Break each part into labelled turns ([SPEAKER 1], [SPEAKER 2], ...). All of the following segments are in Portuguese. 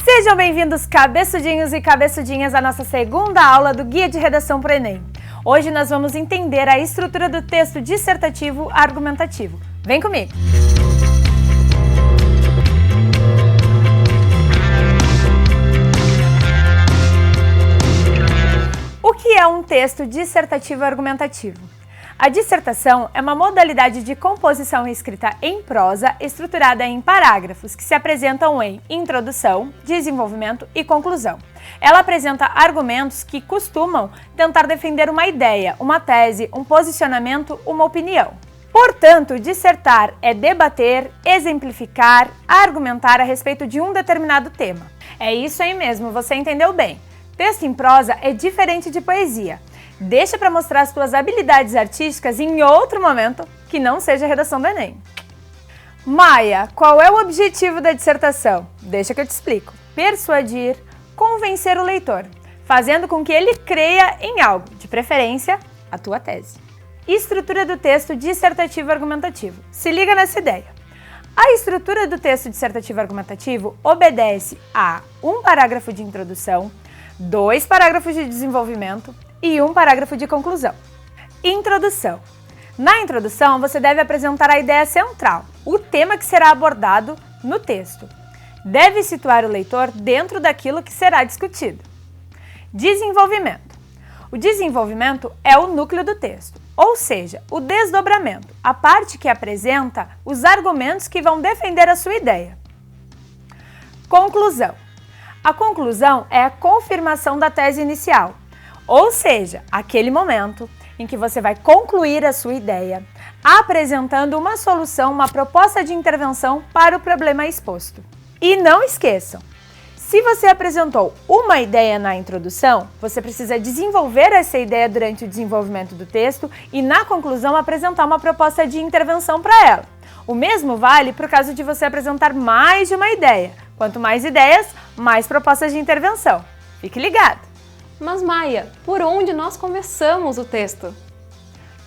[SPEAKER 1] Sejam bem-vindos, cabeçudinhos e cabeçudinhas, à nossa segunda aula do Guia de Redação para o Enem. Hoje nós vamos entender a estrutura do texto dissertativo argumentativo. Vem comigo! O que é um texto dissertativo argumentativo? A dissertação é uma modalidade de composição escrita em prosa, estruturada em parágrafos que se apresentam em introdução, desenvolvimento e conclusão. Ela apresenta argumentos que costumam tentar defender uma ideia, uma tese, um posicionamento, uma opinião. Portanto, dissertar é debater, exemplificar, argumentar a respeito de um determinado tema. É isso aí mesmo, você entendeu bem. Texto em prosa é diferente de poesia. Deixa para mostrar as tuas habilidades artísticas em outro momento que não seja a redação do Enem. Maia, qual é o objetivo da dissertação? Deixa que eu te explico. Persuadir, convencer o leitor, fazendo com que ele creia em algo, de preferência, a tua tese. Estrutura do texto dissertativo argumentativo. Se liga nessa ideia. A estrutura do texto dissertativo argumentativo obedece a um parágrafo de introdução, 2 parágrafos de desenvolvimento e 1 parágrafo de conclusão. Introdução. Na introdução, você deve apresentar a ideia central, o tema que será abordado no texto. Deve situar o leitor dentro daquilo que será discutido. Desenvolvimento. O desenvolvimento é o núcleo do texto, ou seja, o desdobramento, a parte que apresenta os argumentos que vão defender a sua ideia. Conclusão. A conclusão é a confirmação da tese inicial, ou seja, aquele momento em que você vai concluir a sua ideia, apresentando uma solução, uma proposta de intervenção para o problema exposto. E não esqueçam, se você apresentou uma ideia na introdução, você precisa desenvolver essa ideia durante o desenvolvimento do texto e, na conclusão, apresentar uma proposta de intervenção para ela. O mesmo vale para o caso de você apresentar mais de uma ideia. Quanto mais ideias, mais propostas de intervenção. Fique ligado!
[SPEAKER 2] Mas Maia, por onde nós começamos o texto?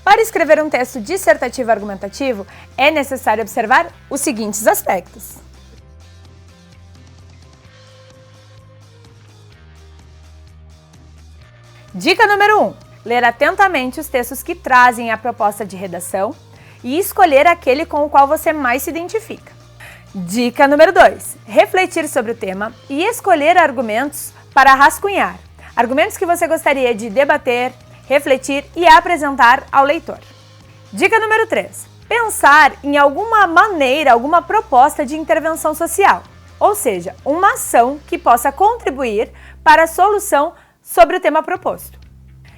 [SPEAKER 1] Para escrever um texto dissertativo argumentativo, é necessário observar os seguintes aspectos. Dica número 1. Ler atentamente os textos que trazem a proposta de redação e escolher aquele com o qual você mais se identifica. Dica número 2. Refletir sobre o tema e escolher argumentos para rascunhar. Argumentos que você gostaria de debater, refletir e apresentar ao leitor. Dica número 3. Pensar em alguma maneira, alguma proposta de intervenção social, ou seja, uma ação que possa contribuir para a solução sobre o tema proposto.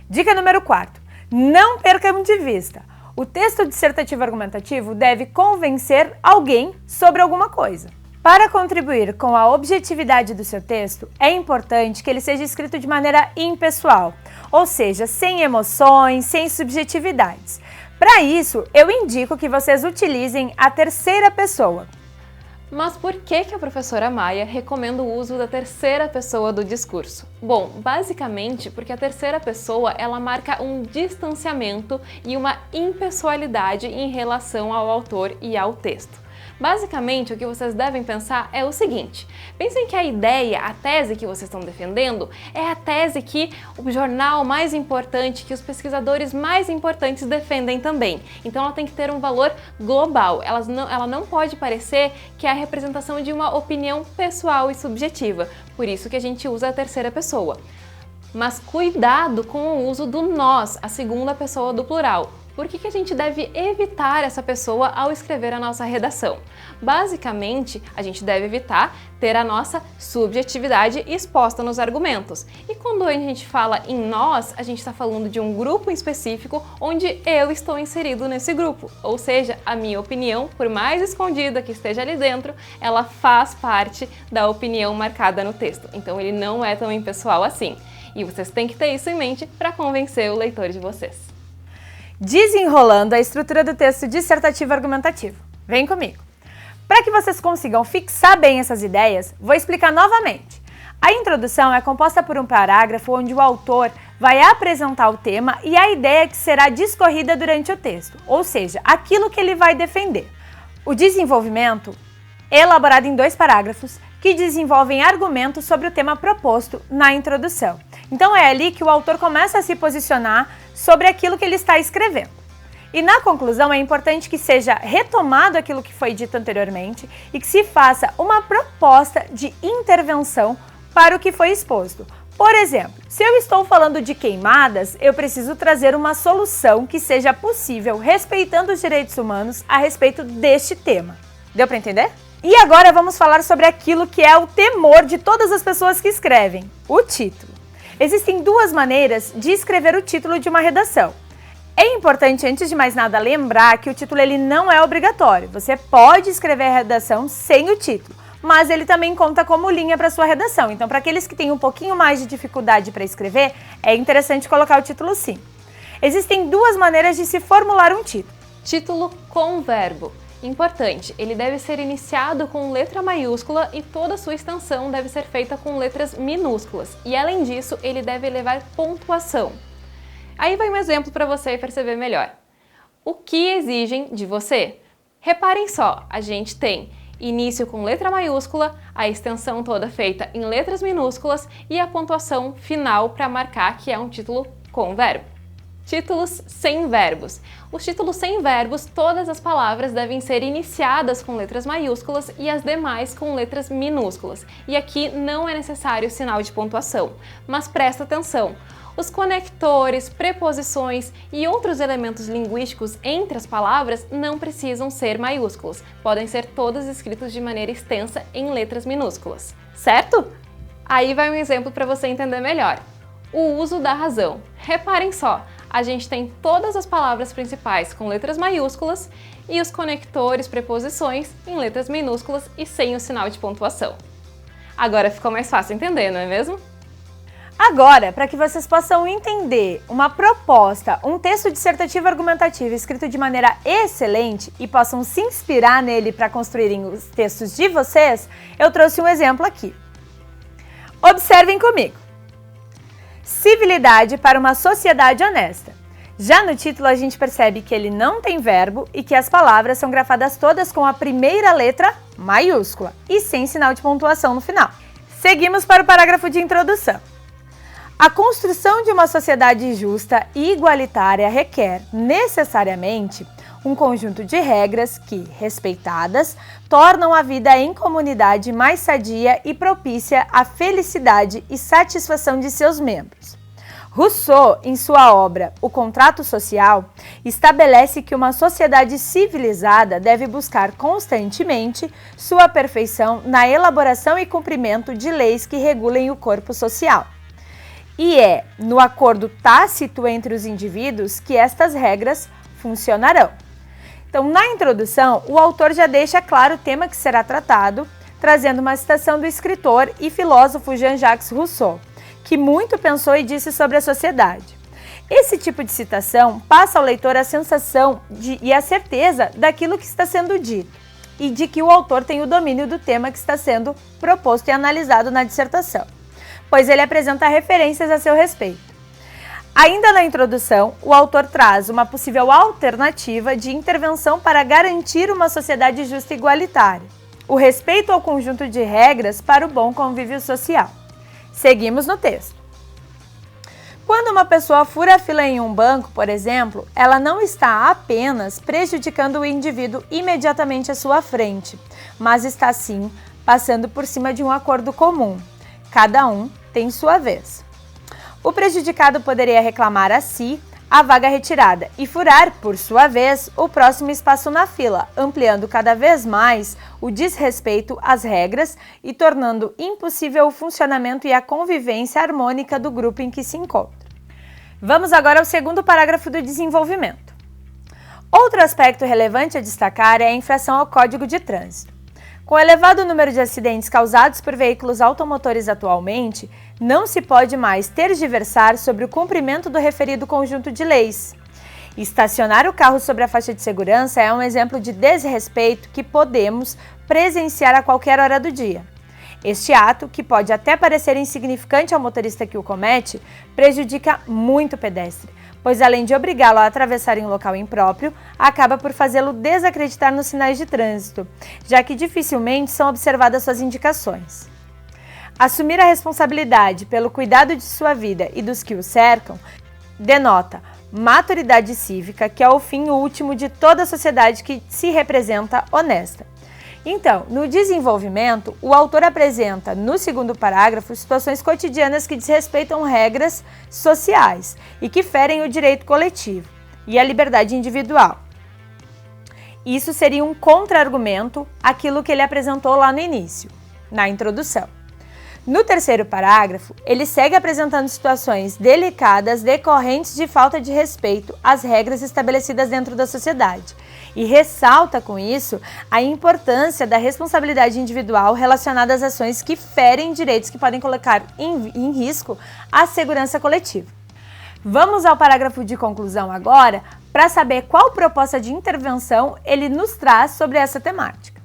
[SPEAKER 1] Dica número 4. Não percam de vista. O texto dissertativo argumentativo deve convencer alguém sobre alguma coisa. Para contribuir com a objetividade do seu texto, é importante que ele seja escrito de maneira impessoal, ou seja, sem emoções, sem subjetividades. Para isso, eu indico que vocês utilizem a terceira pessoa.
[SPEAKER 2] Mas por que a professora Maia recomenda o uso da terceira pessoa do discurso? Bom, basicamente porque a terceira pessoa ela marca um distanciamento e uma impessoalidade em relação ao autor e ao texto. Basicamente, o que vocês devem pensar é o seguinte: pensem que a ideia, a tese que vocês estão defendendo é a tese que o jornal mais importante, que os pesquisadores mais importantes defendem também. Então ela tem que ter um valor global, ela não pode parecer que é a representação de uma opinião pessoal e subjetiva, por isso que a gente usa a terceira pessoa. Mas cuidado com o uso do nós, a segunda pessoa do plural. Por que a gente deve evitar essa pessoa ao escrever a nossa redação? Basicamente, a gente deve evitar ter a nossa subjetividade exposta nos argumentos. E quando a gente fala em nós, a gente está falando de um grupo específico onde eu estou inserido nesse grupo. Ou seja, a minha opinião, por mais escondida que esteja ali dentro, ela faz parte da opinião marcada no texto. Então ele não é tão impessoal assim. E vocês têm que ter isso em mente para convencer o leitor de vocês.
[SPEAKER 1] Desenrolando a estrutura do texto dissertativo argumentativo. Vem comigo! Para que vocês consigam fixar bem essas ideias, vou explicar novamente. A introdução é composta por um parágrafo onde o autor vai apresentar o tema e a ideia que será discorrida durante o texto, ou seja, aquilo que ele vai defender. O desenvolvimento, elaborado em 2 parágrafos, que desenvolvem argumentos sobre o tema proposto na introdução. Então é ali que o autor começa a se posicionar sobre aquilo que ele está escrevendo. E na conclusão é importante que seja retomado aquilo que foi dito anteriormente e que se faça uma proposta de intervenção para o que foi exposto. Por exemplo, se eu estou falando de queimadas, eu preciso trazer uma solução que seja possível, respeitando os direitos humanos a respeito deste tema. Deu para entender? E agora vamos falar sobre aquilo que é o temor de todas as pessoas que escrevem, o título. Existem duas maneiras de escrever o título de uma redação. É importante, antes de mais nada, lembrar que o título ele não é obrigatório. Você pode escrever a redação sem o título, mas ele também conta como linha para sua redação. Então, para aqueles que têm um pouquinho mais de dificuldade para escrever, é interessante colocar o título sim. Existem duas maneiras de se formular um título.
[SPEAKER 2] Título com verbo. Importante, ele deve ser iniciado com letra maiúscula e toda a sua extensão deve ser feita com letras minúsculas. E além disso, ele deve levar pontuação. Aí vai um exemplo para você perceber melhor. O que exigem de você? Reparem só, a gente tem início com letra maiúscula, a extensão toda feita em letras minúsculas e a pontuação final para marcar que é um título com verbo. Títulos sem verbos. Os títulos sem verbos, todas as palavras devem ser iniciadas com letras maiúsculas e as demais com letras minúsculas. E aqui não é necessário sinal de pontuação, mas presta atenção. Os conectores, preposições e outros elementos linguísticos entre as palavras não precisam ser maiúsculos, podem ser todos escritos de maneira extensa em letras minúsculas, certo? Aí vai um exemplo para você entender melhor. O uso da razão. Reparem só, a gente tem todas as palavras principais com letras maiúsculas e os conectores, preposições em letras minúsculas e sem o sinal de pontuação. Agora ficou mais fácil entender, não é mesmo?
[SPEAKER 1] Agora, para que vocês possam entender uma proposta, um texto dissertativo argumentativo escrito de maneira excelente e possam se inspirar nele para construírem os textos de vocês, eu trouxe um exemplo aqui. Observem comigo. Civilidade para uma sociedade honesta. Já no título a gente percebe que ele não tem verbo e que as palavras são grafadas todas com a primeira letra maiúscula e sem sinal de pontuação no final. Seguimos para o parágrafo de introdução. A construção de uma sociedade justa e igualitária requer, necessariamente, um conjunto de regras que, respeitadas, tornam a vida em comunidade mais sadia e propícia à felicidade e satisfação de seus membros. Rousseau, em sua obra O Contrato Social, estabelece que uma sociedade civilizada deve buscar constantemente sua perfeição na elaboração e cumprimento de leis que regulem o corpo social. E é no acordo tácito entre os indivíduos que estas regras funcionarão. Então, na introdução, o autor já deixa claro o tema que será tratado, trazendo uma citação do escritor e filósofo Jean-Jacques Rousseau, que muito pensou e disse sobre a sociedade. Esse tipo de citação passa ao leitor a sensação e a certeza daquilo que está sendo dito e de que o autor tem o domínio do tema que está sendo proposto e analisado na dissertação, pois ele apresenta referências a seu respeito. Ainda na introdução, o autor traz uma possível alternativa de intervenção para garantir uma sociedade justa e igualitária, o respeito ao conjunto de regras para o bom convívio social. Seguimos no texto. Quando uma pessoa fura a fila em um banco, por exemplo, ela não está apenas prejudicando o indivíduo imediatamente à sua frente, mas está sim passando por cima de um acordo comum. Cada um tem sua vez. O prejudicado poderia reclamar a si a vaga retirada e furar, por sua vez, o próximo espaço na fila, ampliando cada vez mais o desrespeito às regras e tornando impossível o funcionamento e a convivência harmônica do grupo em que se encontra. Vamos agora ao segundo parágrafo do desenvolvimento. Outro aspecto relevante a destacar é a infração ao Código de Trânsito. Com o elevado número de acidentes causados por veículos automotores atualmente, não se pode mais tergiversar sobre o cumprimento do referido conjunto de leis. Estacionar o carro sobre a faixa de segurança é um exemplo de desrespeito que podemos presenciar a qualquer hora do dia. Este ato, que pode até parecer insignificante ao motorista que o comete, prejudica muito o pedestre, pois além de obrigá-lo a atravessar em um local impróprio, acaba por fazê-lo desacreditar nos sinais de trânsito, já que dificilmente são observadas suas indicações. Assumir a responsabilidade pelo cuidado de sua vida e dos que o cercam denota maturidade cívica, que é o fim último de toda a sociedade que se representa honesta. Então, no desenvolvimento, o autor apresenta, no segundo parágrafo, situações cotidianas que desrespeitam regras sociais e que ferem o direito coletivo e a liberdade individual. Isso seria um contra-argumento àquilo que ele apresentou lá no início, na introdução. No terceiro parágrafo, ele segue apresentando situações delicadas decorrentes de falta de respeito às regras estabelecidas dentro da sociedade e ressalta com isso a importância da responsabilidade individual relacionada às ações que ferem direitos que podem colocar em risco a segurança coletiva. Vamos ao parágrafo de conclusão agora para saber qual proposta de intervenção ele nos traz sobre essa temática.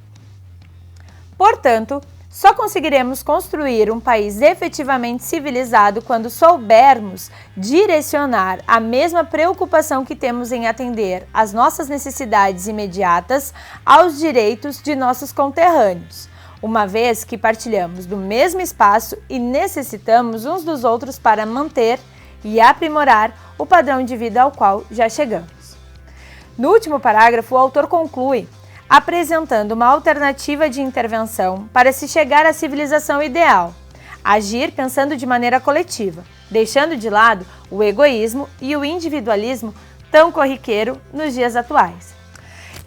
[SPEAKER 1] Portanto, só conseguiremos construir um país efetivamente civilizado quando soubermos direcionar a mesma preocupação que temos em atender às nossas necessidades imediatas aos direitos de nossos conterrâneos, uma vez que partilhamos do mesmo espaço e necessitamos uns dos outros para manter e aprimorar o padrão de vida ao qual já chegamos. No último parágrafo, o autor conclui apresentando uma alternativa de intervenção para se chegar à civilização ideal, agir pensando de maneira coletiva, deixando de lado o egoísmo e o individualismo tão corriqueiro nos dias atuais.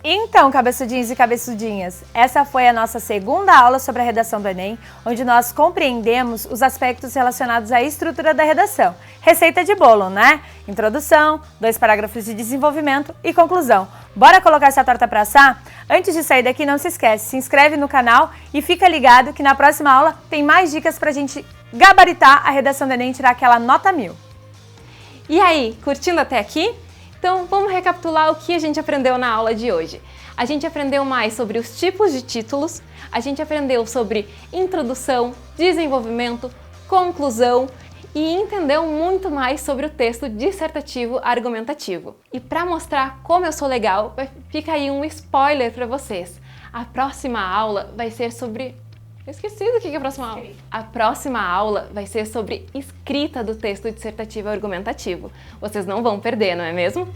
[SPEAKER 1] Então, cabeçudinhos e cabeçudinhas, essa foi a nossa segunda aula sobre a redação do Enem, onde nós compreendemos os aspectos relacionados à estrutura da redação. Receita de bolo, né? Introdução, 2 parágrafos de desenvolvimento e conclusão. Bora colocar essa torta pra assar? Antes de sair daqui, não se esquece, se inscreve no canal e fica ligado que na próxima aula tem mais dicas pra gente gabaritar a redação do Enem e tirar aquela nota 1000.
[SPEAKER 2] E aí, curtindo até aqui? Então, vamos recapitular o que a gente aprendeu na aula de hoje. A gente aprendeu mais sobre os tipos de títulos, a gente aprendeu sobre introdução, desenvolvimento, conclusão e entendeu muito mais sobre o texto dissertativo argumentativo. E para mostrar como eu sou legal, fica aí um spoiler para vocês. A próxima aula vai ser sobre... Eu esqueci do que é a próxima aula. A próxima aula vai ser sobre escrita do texto dissertativo argumentativo. Vocês não vão perder, não é mesmo?